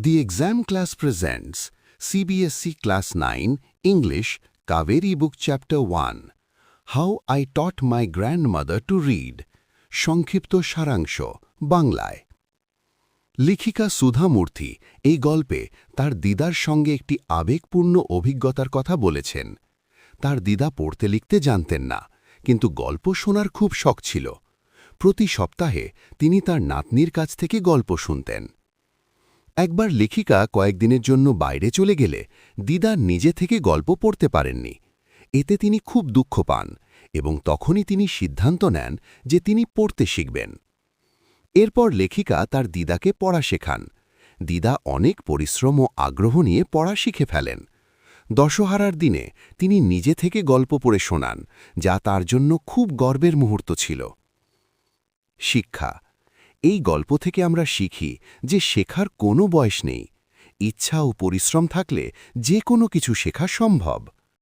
The exam class presents CBSE Class 9 English Kaveri Book Chapter 1 How I Taught My Grandmother to Read সংক্ষিপ্ত সারাংশ বাংলায় লেখিকা সুধা মূর্তি এই গল্পে তার দিদার সঙ্গে একটি আবেগপূর্ণ অভিজ্ঞতার কথা বলেছেন। তার দিদা পড়তে লিখতে জানতেন না, কিন্তু গল্প শোনার খুব শখ ছিল। প্রতি সপ্তাহে তিনি তার নাতনির কাছ থেকে গল্প শুনতেন। একবার লেখিকা কয়েকদিনের জন্য বাইরে চলে গেলে দিদা নিজে থেকে গল্প পড়তে পারেননি। এতে তিনি খুব দুঃখ পান এবং তখনই তিনি সিদ্ধান্ত নেন যে তিনি পড়তে শিখবেন। এরপর লেখিকা তার দিদাকে পড়া শেখান। দিদা অনেক পরিশ্রম ও আগ্রহ নিয়ে পড়া শিখে ফেলেন। দশহারার দিনে তিনি নিজে থেকে গল্প পড়ে শোনান, যা তার জন্য খুব গর্বের মুহূর্ত ছিল। শিক্ষা এই গল্প থেকে আমরা শিখি যে শেখার কোনো বয়স নেই। ইচ্ছা ও পরিশ্রম থাকলে যে কোনো কিছু শেখা সম্ভব।